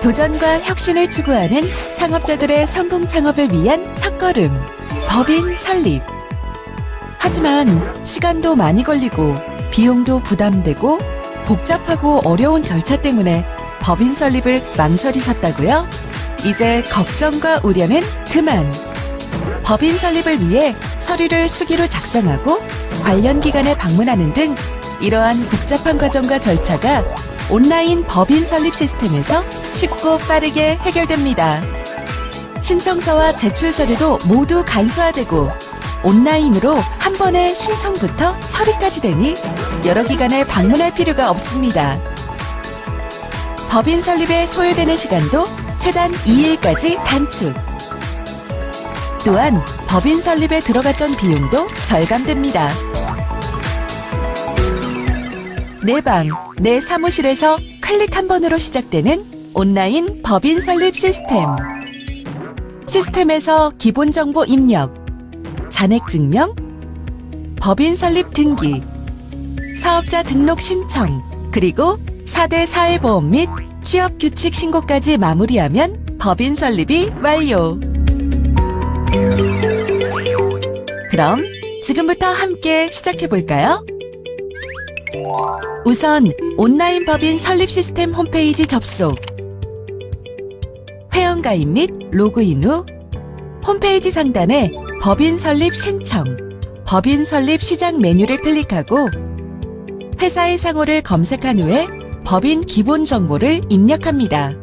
도전과 혁신을 추구하는 창업자들의 성공 창업을 위한 첫걸음, 법인 설립. 하지만 시간도 많이 걸리고 비용도 부담되고 복잡하고 어려운 절차 때문에 법인 설립을 망설이셨다고요? 이제 걱정과 우려는 그만! 법인 설립을 위해 서류를 수기로 작성하고 관련 기관에 방문하는 등 이러한 복잡한 과정과 절차가 온라인 법인 설립 시스템에서 쉽고 빠르게 해결됩니다. 신청서와 제출 서류도 모두 간소화되고 온라인으로 한 번에 신청부터 처리까지 되니 여러 기관에 방문할 필요가 없습니다. 법인 설립에 소요되는 시간도 최단 2일까지 단축. 또한 법인 설립에 들어갔던 비용도 절감됩니다. 내 방, 내 사무실에서 클릭 한 번으로 시작되는 온라인 법인 설립 시스템. 시스템에서 기본 정보 입력, 잔액 증명, 법인 설립 등기, 사업자 등록 신청, 그리고 4대 사회보험 및 취업규칙 신고까지 마무리하면 법인 설립이 완료. 그럼 지금부터 함께 시작해볼까요? 우선 온라인 법인 설립 시스템 홈페이지 접속, 회원가입 및 로그인 후 홈페이지 상단에 법인 설립 신청, 법인 설립 시작 메뉴를 클릭하고 회사의 상호를 검색한 후에 법인 기본 정보를 입력합니다.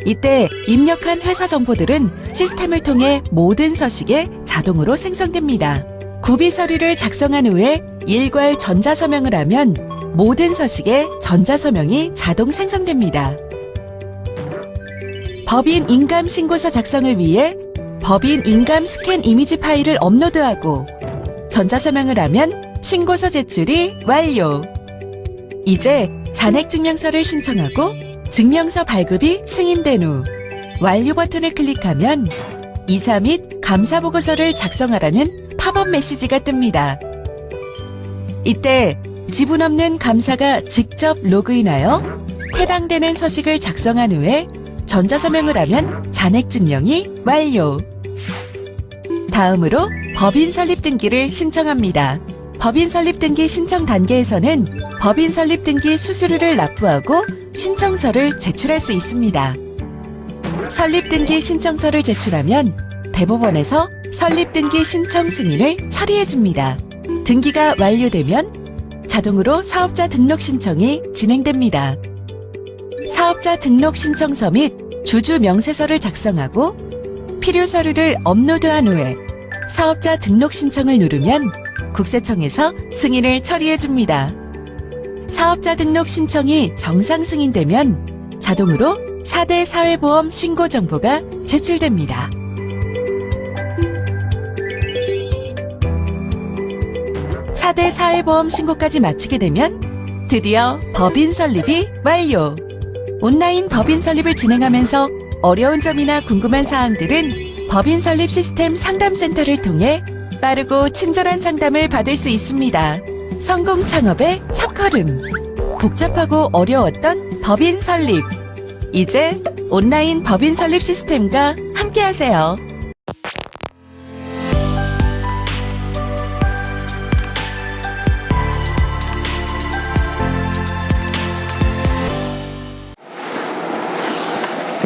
이때 입력한 회사 정보들은 시스템을 통해 모든 서식에 자동으로 생성됩니다. 구비 서류를 작성한 후에 일괄 전자서명을 하면 모든 서식에 전자서명이 자동 생성됩니다. 법인 인감 신고서 작성을 위해 법인 인감 스캔 이미지 파일을 업로드하고 전자서명을 하면 신고서 제출이 완료. 이제 잔액증명서를 신청하고 증명서 발급이 승인된 후 완료 버튼을 클릭하면 이사 및 감사 보고서를 작성하라는 팝업 메시지가 뜹니다. 이때 지분 없는 감사가 직접 로그인하여 해당되는 서식을 작성한 후에 전자서명을 하면 잔액증명이 완료. 다음으로 법인 설립 등기를 신청합니다. 법인 설립 등기 신청 단계에서는 법인 설립 등기 수수료를 납부하고 신청서를 제출할 수 있습니다. 설립 등기 신청서를 제출하면 대법원에서 설립 등기 신청 승인을 처리해 줍니다. 등기가 완료되면 자동으로 사업자 등록 신청이 진행됩니다. 사업자 등록 신청서 및 주주 명세서를 작성하고 필요 서류를 업로드한 후에 사업자 등록 신청을 누르면 국세청에서 승인을 처리해 줍니다. 사업자 등록 신청이 정상 승인되면 자동으로 4대 사회보험 신고 정보가 제출됩니다. (4대) 사회보험 신고까지 마치게 되면 드디어 법인 설립이 완료. 온라인 법인 설립을 진행하면서 어려운 점이나 궁금한 사항들은 법인 설립 시스템 상담센터를 통해 빠르고 친절한 상담을 받을 수 있습니다. 성공 창업의 첫걸음. 복잡하고 어려웠던 법인 설립. 이제 온라인 법인 설립 시스템과 함께하세요.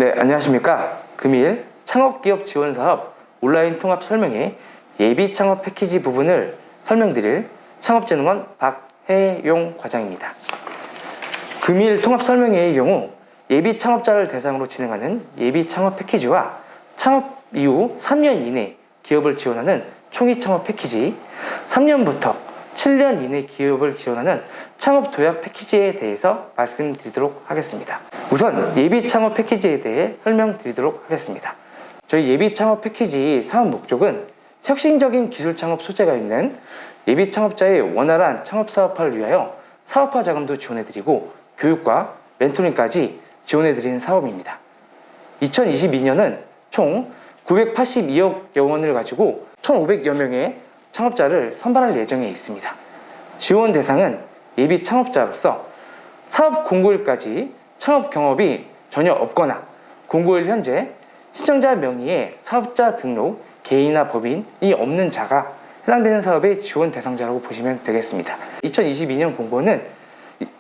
네, 안녕하십니까. 금일 창업기업 지원사업 온라인 통합 설명회 예비 창업 패키지 부분을 설명드릴 창업진흥원 박혜용 과장입니다. 금일 통합 설명회의 경우 예비 창업자를 대상으로 진행하는 예비 창업 패키지와 창업 이후 3년 이내 기업을 지원하는 초기 창업 패키지, 3년부터 7년 이내 기업을 지원하는 창업 도약 패키지에 대해서 말씀드리도록 하겠습니다. 우선 예비 창업 패키지에 대해 설명드리도록 하겠습니다. 저희 예비 창업 패키지 사업 목적은 혁신적인 기술 창업 소재가 있는 예비 창업자의 원활한 창업 사업화를 위하여 사업화 자금도 지원해드리고 교육과 멘토링까지 지원해드리는 사업입니다. 2022년은 총 982억여 원을 가지고 1,500여 명의 창업자를 선발할 예정에 있습니다. 지원 대상은 예비 창업자로서 사업 공고일까지 창업 경험이 전혀 없거나 공고일 현재 신청자 명의의 사업자 등록, 개인이나 법인이 없는 자가 해당되는 사업의 지원 대상자라고 보시면 되겠습니다. 2022년 공고는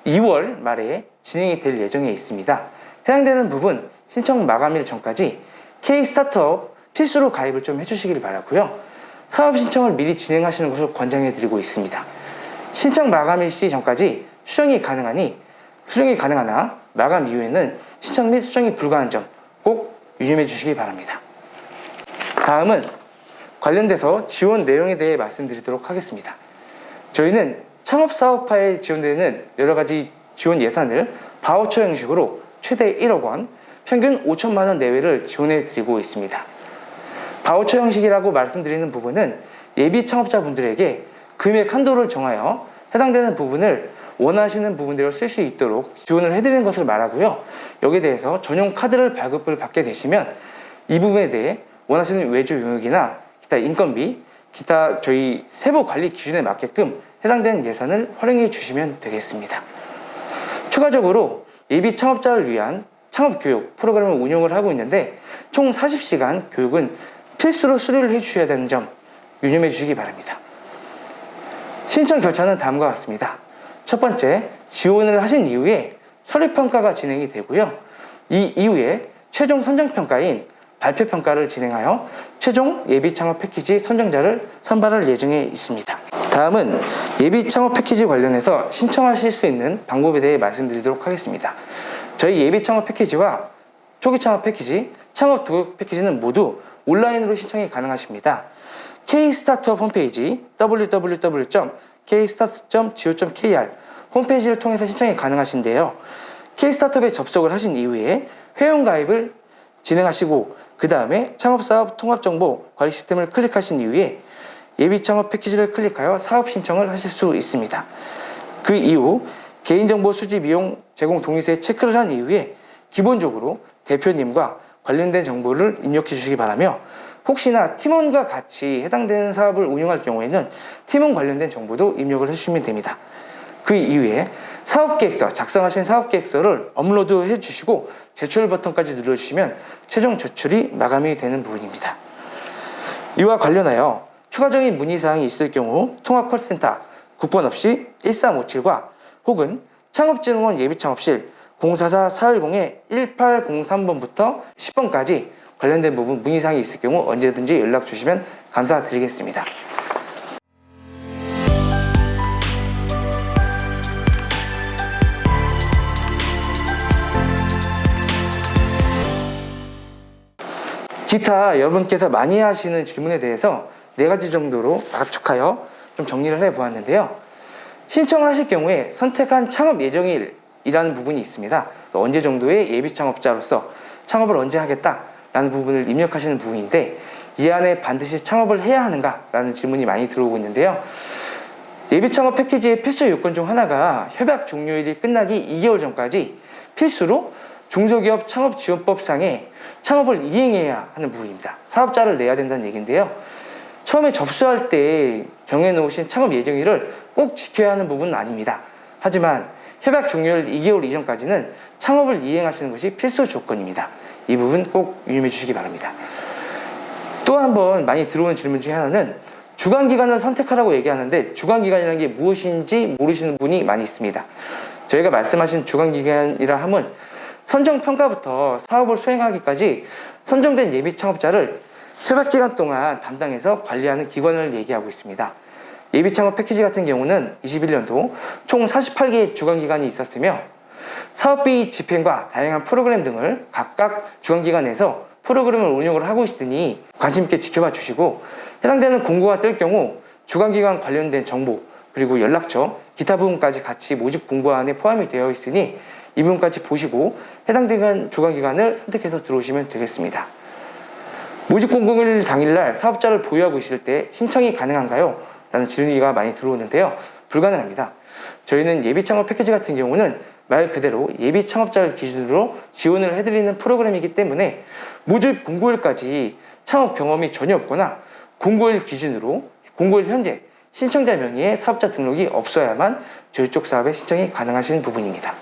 2월 말에 진행이 될 예정에 있습니다. 해당되는 부분 신청 마감일 전까지 K-스타트업 필수로 가입을 좀 해주시길 바라고요. 사업 신청을 미리 진행하시는 것을 권장해 드리고 있습니다. 신청 마감일 시 전까지 수정이 가능하나 마감 이후에는 신청 및 수정이 불가한 점 꼭 유념해 주시기 바랍니다. 다음은 관련돼서 지원 내용에 대해 말씀드리도록 하겠습니다. 저희는 창업사업화에 지원되는 여러가지 지원 예산을 바우처 형식으로 최대 1억 원, 평균 5천만 원 내외를 지원해 드리고 있습니다. 바우처 형식이라고 말씀드리는 부분은 예비 창업자분들에게 금액 한도를 정하여 해당되는 부분을 원하시는 부분대로 쓸 수 있도록 지원을 해드리는 것을 말하고요. 여기에 대해서 전용 카드를 발급을 받게 되시면 이 부분에 대해 원하시는 외주 용역이나 기타 인건비, 기타 저희 세부 관리 기준에 맞게끔 해당되는 예산을 활용해 주시면 되겠습니다. 추가적으로 예비 창업자를 위한 창업교육 프로그램을 운영을 하고 있는데 총 40시간 교육은 필수로 수료를 해 주셔야 되는 점 유념해 주시기 바랍니다. 신청 절차는 다음과 같습니다. 첫 번째, 지원을 하신 이후에 서류평가가 진행이 되고요. 이 이후에 최종 선정평가인 발표평가를 진행하여 최종 예비창업 패키지 선정자를 선발할 예정에 있습니다. 다음은 예비창업 패키지 관련해서 신청하실 수 있는 방법에 대해 말씀드리도록 하겠습니다. 저희 예비창업 패키지와 초기창업 패키지, 창업 도약 패키지는 모두 온라인으로 신청이 가능하십니다. K-스타트업 홈페이지 www.kstart.go.kr 홈페이지를 통해서 신청이 가능하신데요. K-스타트업에 접속을 하신 이후에 회원가입을 진행하시고 그 다음에 창업사업 통합정보 관리 시스템을 클릭하신 이후에 예비창업 패키지를 클릭하여 사업 신청을 하실 수 있습니다. 그 이후 개인정보 수집 이용 제공 동의서에 체크를 한 이후에 기본적으로 대표님과 관련된 정보를 입력해 주시기 바라며 혹시나 팀원과 같이 해당되는 사업을 운영할 경우에는 팀원 관련된 정보도 입력을 해주시면 됩니다. 그 이후에 사업계획서, 작성하신 사업계획서를 업로드 해주시고 제출 버튼까지 눌러주시면 최종 제출이 마감이 되는 부분입니다. 이와 관련하여 추가적인 문의사항이 있을 경우 통합콜센터 국번 없이 1357과 혹은 창업진흥원 예비창업실 044-410-1803번부터 10번까지 관련된 부분 문의사항이 있을 경우 언제든지 연락 주시면 감사드리겠습니다. 기타 여러분께서 많이 하시는 질문에 대해서 4가지 정도로 압축하여 좀 정리를 해보았는데요. 신청을 하실 경우에 선택한 창업 예정일이라는 부분이 있습니다. 언제 정도의 예비 창업자로서 창업을 언제 하겠다 라는 부분을 입력하시는 부분인데 이 안에 반드시 창업을 해야 하는가 라는 질문이 많이 들어오고 있는데요. 예비창업 패키지의 필수 요건 중 하나가 협약 종료일이 끝나기 2개월 전까지 필수로 중소기업 창업지원법상에 창업을 이행해야 하는 부분입니다. 사업자를 내야 된다는 얘기인데요. 처음에 접수할 때 정해놓으신 창업 예정일을 꼭 지켜야 하는 부분은 아닙니다. 하지만 협약 종료일 2개월 이전까지는 창업을 이행하시는 것이 필수 조건입니다. 이 부분 꼭 유념해 주시기 바랍니다. 또 한 번 많이 들어오는 질문 중에 하나는 주관기간을 선택하라고 얘기하는데 주관기간이라는 게 무엇인지 모르시는 분이 많이 있습니다. 저희가 말씀하신 주관기간이라 함은 선정평가부터 사업을 수행하기까지 선정된 예비창업자를 협약기간 동안 담당해서 관리하는 기관을 얘기하고 있습니다. 예비창업 패키지 같은 경우는 21년도 총 48개의 주관기관이 있었으며 사업비 집행과 다양한 프로그램 등을 각각 주관기관에서 프로그램을 운영을 하고 있으니 관심 있게 지켜봐 주시고 해당되는 공고가 뜰 경우 주관기관 관련된 정보 그리고 연락처 기타 부분까지 같이 모집 공고안에 포함이 되어 있으니 이 부분까지 보시고 해당되는 주관기관을 선택해서 들어오시면 되겠습니다. 모집 공고일 당일날 사업자를 보유하고 있을 때 신청이 가능한가요? 라는 질문이 많이 들어오는데요. 불가능합니다. 저희는 예비창업 패키지 같은 경우는 말 그대로 예비창업자를 기준으로 지원을 해드리는 프로그램이기 때문에 모집 공고일까지 창업 경험이 전혀 없거나 공고일 기준으로 공고일 현재 신청자 명의의 사업자 등록이 없어야만 저희 쪽 사업에 신청이 가능하신 부분입니다.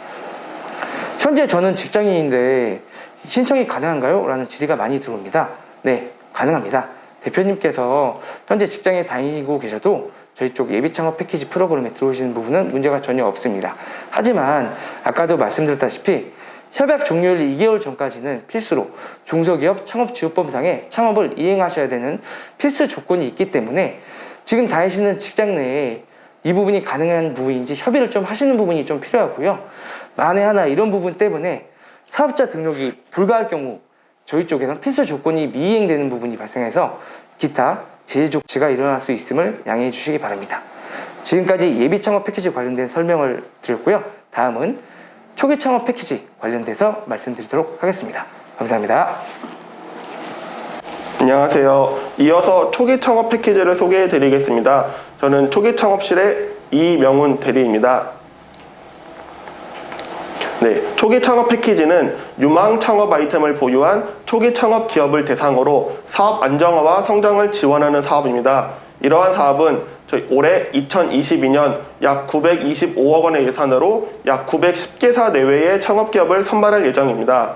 현재 저는 직장인인데 신청이 가능한가요? 라는 질의가 많이 들어옵니다. 네, 가능합니다. 대표님께서 현재 직장에 다니고 계셔도 저희 쪽 예비창업 패키지 프로그램에 들어오시는 부분은 문제가 전혀 없습니다. 하지만 아까도 말씀드렸다시피 협약 종료일 2개월 전까지는 필수로 중소기업 창업지원법상에 창업을 이행하셔야 되는 필수 조건이 있기 때문에 지금 다니시는 직장 내에 이 부분이 가능한 부분인지 협의를 좀 하시는 부분이 좀 필요하고요. 만에 하나 이런 부분 때문에 사업자 등록이 불가할 경우 저희 쪽에서는 필수 조건이 미이행되는 부분이 발생해서 기타 제재 조치가 일어날 수 있음을 양해해 주시기 바랍니다. 지금까지 예비 창업 패키지 관련된 설명을 드렸고요. 다음은 초기 창업 패키지 관련돼서 말씀드리도록 하겠습니다. 감사합니다. 안녕하세요. 이어서 초기 창업 패키지를 소개해 드리겠습니다. 저는 초기 창업실의 이명훈 대리입니다. 네, 초기 창업 패키지는 유망 창업 아이템을 보유한 초기 창업 기업을 대상으로 사업 안정화와 성장을 지원하는 사업입니다. 이러한 사업은 저희 올해 2022년 약 925억 원의 예산으로 약 910개사 내외의 창업기업을 선발할 예정입니다.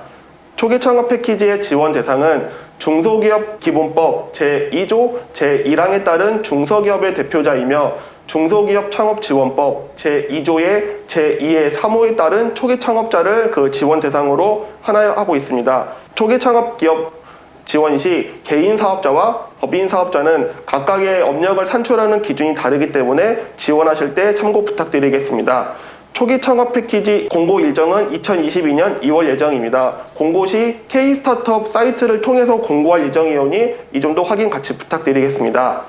초기 창업 패키지의 지원 대상은 중소기업 기본법 제2조 제1항에 따른 중소기업의 대표자이며 중소기업 창업지원법 제2조의 제2의 3호에 따른 초기 창업자를 지원 대상으로 하고 있습니다. 초기 창업 기업 지원 시 개인 사업자와 법인 사업자는 각각의 업력을 산출하는 기준이 다르기 때문에 지원하실 때 참고 부탁드리겠습니다. 초기 창업 패키지 공고 일정은 2022년 2월 예정입니다. 공고 시 K-스타트업 사이트를 통해서 공고할 예정이오니 이 점도 확인 같이 부탁드리겠습니다.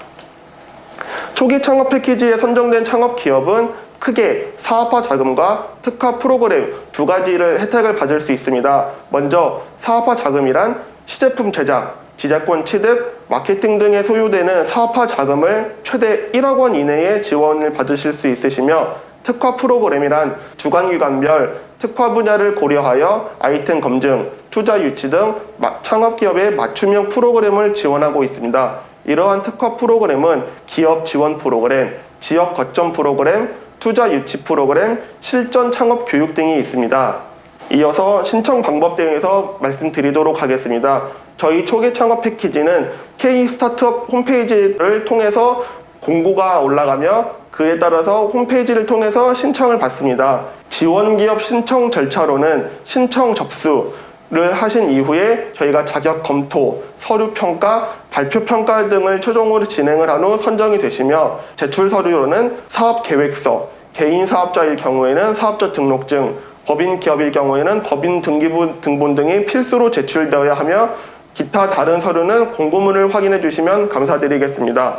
초기 창업 패키지에 선정된 창업 기업은 크게 사업화 자금과 특화 프로그램 두 가지를 혜택을 받을 수 있습니다. 먼저 사업화 자금이란 시제품 제작, 지자권 취득, 마케팅 등에 소요되는 사업화 자금을 최대 1억 원 이내에 지원을 받으실 수 있으시며 특화 프로그램이란 주관기관별 특화 분야를 고려하여 아이템 검증, 투자 유치 등 창업기업의 맞춤형 프로그램을 지원하고 있습니다. 이러한 특화 프로그램은 기업 지원 프로그램, 지역 거점 프로그램, 투자 유치 프로그램, 실전 창업 교육 등이 있습니다. 이어서 신청 방법 등에서 말씀드리도록 하겠습니다. 저희 초기 창업 패키지는 K-스타트업 홈페이지를 통해서 공고가 올라가며 그에 따라서 홈페이지를 통해서 신청을 받습니다. 지원기업 신청 절차로는 신청 접수를 하신 이후에 저희가 자격 검토, 서류 평가, 발표 평가 등을 최종으로 진행을 한 후 선정이 되시며 제출 서류로는 사업 계획서, 개인 사업자일 경우에는 사업자 등록증, 법인 기업일 경우에는 법인 등기부 등본 등이 필수로 제출되어야 하며 기타 다른 서류는 공고문을 확인해 주시면 감사드리겠습니다.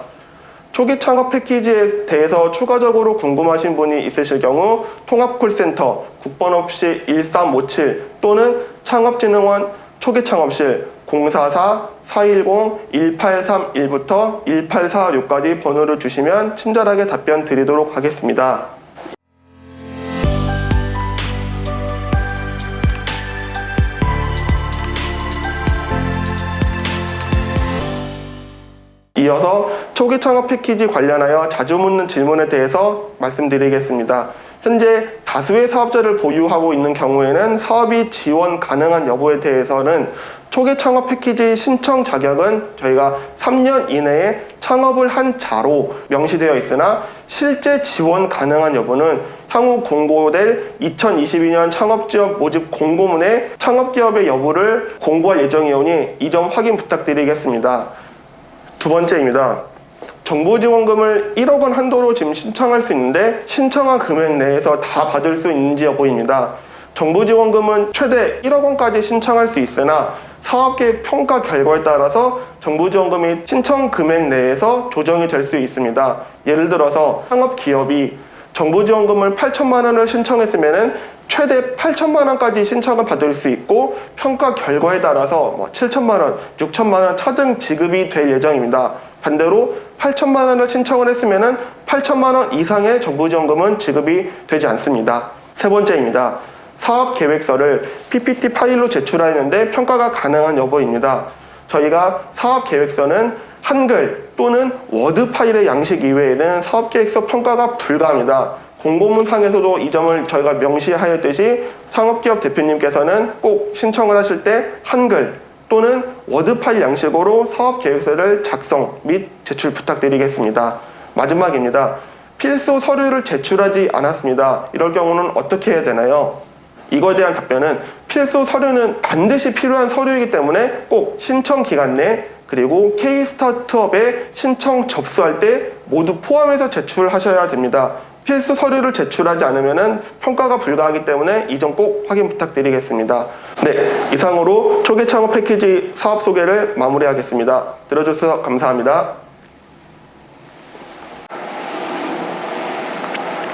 초기 창업 패키지에 대해서 추가적으로 궁금하신 분이 있으실 경우 통합콜센터 국번 없이 1357 또는 창업진흥원 초기창업실 044-410-1831부터 1846까지 번호를 주시면 친절하게 답변 드리도록 하겠습니다. 이어서 초기 창업 패키지 관련하여 자주 묻는 질문에 대해서 말씀드리겠습니다. 현재 다수의 사업자를 보유하고 있는 경우에는 사업이 지원 가능한 여부에 대해서는 초기 창업 패키지 신청 자격은 저희가 3년 이내에 창업을 한 자로 명시되어 있으나 실제 지원 가능한 여부는 향후 공고될 2022년 창업지원 모집 공고문에 창업기업의 여부를 공고할 예정이오니 이 점 확인 부탁드리겠습니다. 두 번째입니다. 정부지원금을 1억 원 한도로 지금 신청할 수 있는데 신청한 금액 내에서 다 받을 수 있는지 여부입니다. 정부지원금은 최대 1억 원까지 신청할 수 있으나 사업계획 평가 결과에 따라서 정부지원금이 신청 금액 내에서 조정이 될 수 있습니다. 예를 들어서 창업기업이 정부지원금을 8천만 원을 신청했으면 최대 8천만 원까지 신청을 받을 수 있고 평가 결과에 따라서 7천만 원, 6천만 원 차등 지급이 될 예정입니다. 반대로 8천만 원을 신청을 했으면 8천만 원 이상의 정부지원금은 지급이 되지 않습니다. 세 번째입니다. 사업계획서를 PPT 파일로 제출하였는데 평가가 가능한 여부입니다. 저희가 사업계획서는 한글 또는 워드 파일의 양식 이외에는 사업계획서 평가가 불가합니다. 공고문상에서도 이 점을 저희가 명시하였듯이 창업기업 대표님께서는 꼭 신청을 하실 때 한글 또는 워드 파일 양식으로 사업계획서를 작성 및 제출 부탁드리겠습니다. 마지막입니다. 필수 서류를 제출하지 않았습니다. 이럴 경우는 어떻게 해야 되나요? 이거에 대한 답변은 필수 서류는 반드시 필요한 서류이기 때문에 꼭 신청 기간 내 그리고 K-스타트업에 신청 접수할 때 모두 포함해서 제출하셔야 됩니다. 필수 서류를 제출하지 않으면 평가가 불가하기 때문에 이 점 꼭 확인 부탁드리겠습니다. 네, 이상으로 초기 창업 패키지 사업 소개를 마무리하겠습니다. 들어주셔서 감사합니다.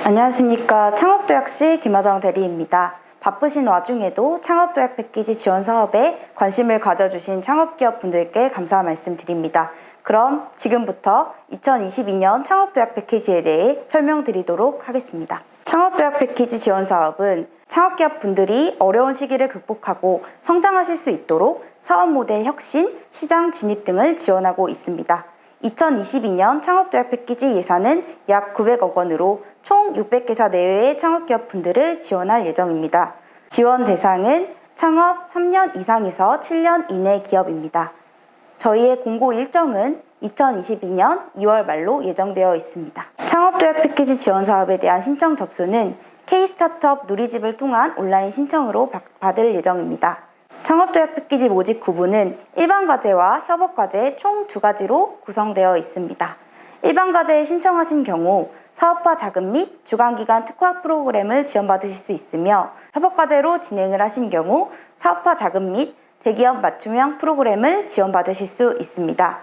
안녕하십니까. 창업도약시 김하정 대리입니다. 바쁘신 와중에도 창업도약 패키지 지원 사업에 관심을 가져주신 창업기업 분들께 감사 말씀드립니다. 그럼 지금부터 2022년 창업도약 패키지에 대해 설명드리도록 하겠습니다. 창업도약 패키지 지원 사업은 창업기업 분들이 어려운 시기를 극복하고 성장하실 수 있도록 사업 모델 혁신, 시장 진입 등을 지원하고 있습니다. 2022년 창업도약 패키지 예산은 약 900억 원으로 총 600개사 내외의 창업기업 분들을 지원할 예정입니다. 지원 대상은 창업 3년 이상에서 7년 이내 기업입니다. 저희의 공고 일정은 2022년 2월 말로 예정되어 있습니다. 창업도약 패키지 지원 사업에 대한 신청 접수는 K-스타트업 누리집을 통한 온라인 신청으로 받을 예정입니다. 창업도약 패키지 모집 구분은 일반과제와 협업과제 총 2가지로 구성되어 있습니다. 일반과제에 신청하신 경우 사업화 자금 및 주간기간 특화 프로그램을 지원받으실 수 있으며 협업과제로 진행을 하신 경우 사업화 자금 및 대기업 맞춤형 프로그램을 지원받으실 수 있습니다.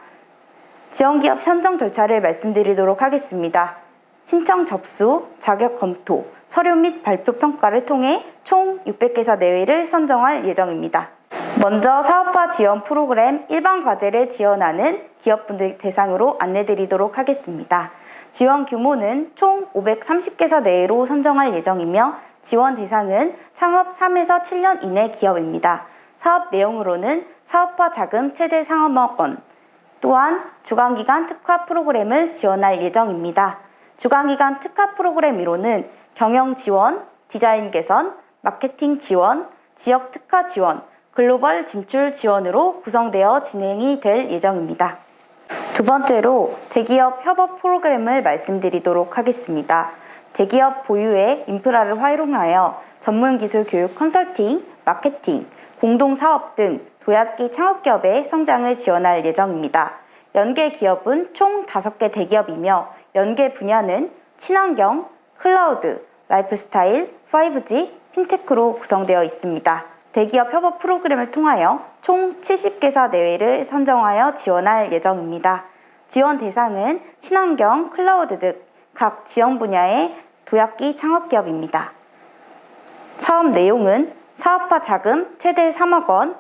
지원기업 선정 절차를 말씀드리도록 하겠습니다. 신청 접수, 자격 검토, 서류 및 발표 평가를 통해 총 600개사 내외를 선정할 예정입니다. 먼저 사업화 지원 프로그램 일반 과제를 지원하는 기업분들 대상으로 안내드리도록 하겠습니다. 지원 규모는 총 530개사 내외로 선정할 예정이며 지원 대상은 창업 3에서 7년 이내 기업입니다. 사업 내용으로는 사업화 자금 최대 3억 원, 또한 주간기간 특화 프로그램을 지원할 예정입니다. 주간기간 특화 프로그램으로는 경영 지원, 디자인 개선, 마케팅 지원, 지역 특화 지원, 글로벌 진출 지원으로 구성되어 진행이 될 예정입니다. 두 번째로 대기업 협업 프로그램을 말씀드리도록 하겠습니다. 대기업 보유의 인프라를 활용하여 전문기술 교육 컨설팅, 마케팅, 공동사업 등 도약기 창업기업의 성장을 지원할 예정입니다. 연계 기업은 총 5개 대기업이며 연계 분야는 친환경, 클라우드, 라이프스타일, 5G, 핀테크로 구성되어 있습니다. 대기업 협업 프로그램을 통하여 총 70개사 내외를 선정하여 지원할 예정입니다. 지원 대상은 친환경, 클라우드 등 각 지원 분야의 도약기 창업기업입니다. 사업 내용은 사업화 자금 최대 3억 원,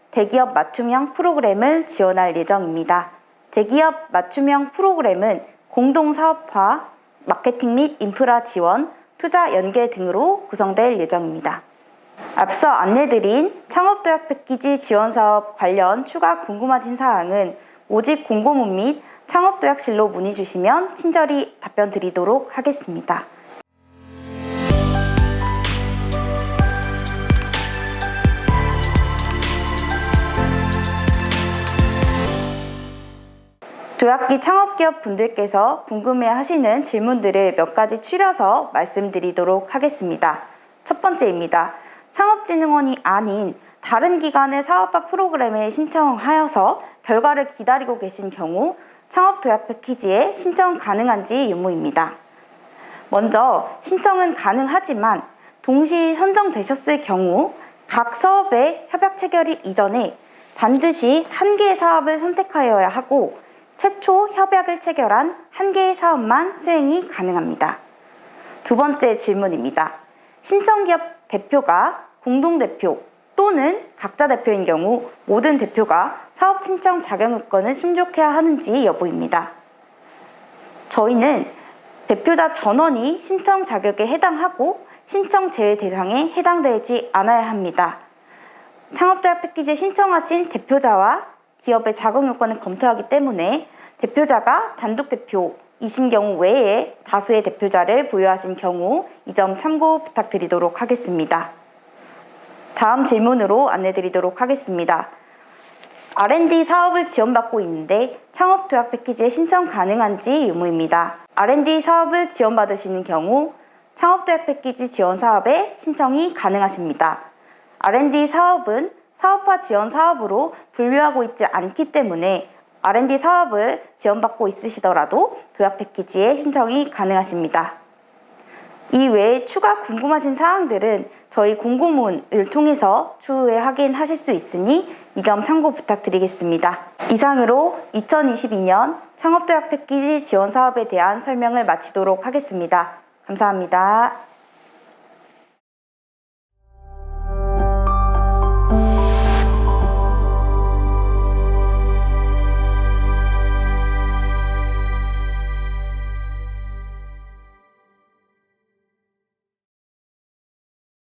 대기업 맞춤형 프로그램을 지원할 예정입니다. 대기업 맞춤형 프로그램은 공동사업화, 마케팅 및 인프라 지원, 투자 연계 등으로 구성될 예정입니다. 앞서 안내드린 창업도약 패키지 지원사업 관련 추가 궁금하신 사항은 모집 공고문 및 창업도약실로 문의 주시면 친절히 답변 드리도록 하겠습니다. 도약기 창업기업 분들께서 궁금해하시는 질문들을 몇 가지 추려서 말씀드리도록 하겠습니다. 첫 번째입니다. 창업진흥원이 아닌 다른 기관의 사업화 프로그램에 신청하여서 결과를 기다리고 계신 경우 창업도약 패키지에 신청 가능한지 의무입니다. 먼저 신청은 가능하지만 동시 선정되셨을 경우 각 사업의 협약 체결일 이전에 반드시 한 개의 사업을 선택하여야 하고 최초 협약을 체결한 한 개의 사업만 수행이 가능합니다. 두 번째 질문입니다. 신청기업 대표가 공동대표 또는 각자 대표인 경우 모든 대표가 사업 신청 자격 요건을 충족해야 하는지 여부입니다. 저희는 대표자 전원이 신청 자격에 해당하고 신청 제외 대상에 해당되지 않아야 합니다. 창업도약 패키지에 신청하신 대표자와 기업의 자격 요건을 검토하기 때문에 대표자가 단독 대표 이신 경우 외에 다수의 대표자를 보유하신 경우 이 점 참고 부탁드리도록 하겠습니다. 다음 질문으로 안내드리도록 하겠습니다. R&D 사업을 지원받고 있는데 창업도약 패키지에 신청 가능한지 의무입니다. R&D 사업을 지원받으시는 경우 창업도약 패키지 지원 사업에 신청이 가능하십니다. R&D 사업은 사업화 지원 사업으로 분류하고 있지 않기 때문에 R&D 사업을 지원받고 있으시더라도 도약 패키지에 신청이 가능하십니다. 이 외에 추가 궁금하신 사항들은 저희 공고문을 통해서 추후에 확인하실 수 있으니 이 점 참고 부탁드리겠습니다. 이상으로 2022년 창업도약 패키지 지원 사업에 대한 설명을 마치도록 하겠습니다. 감사합니다.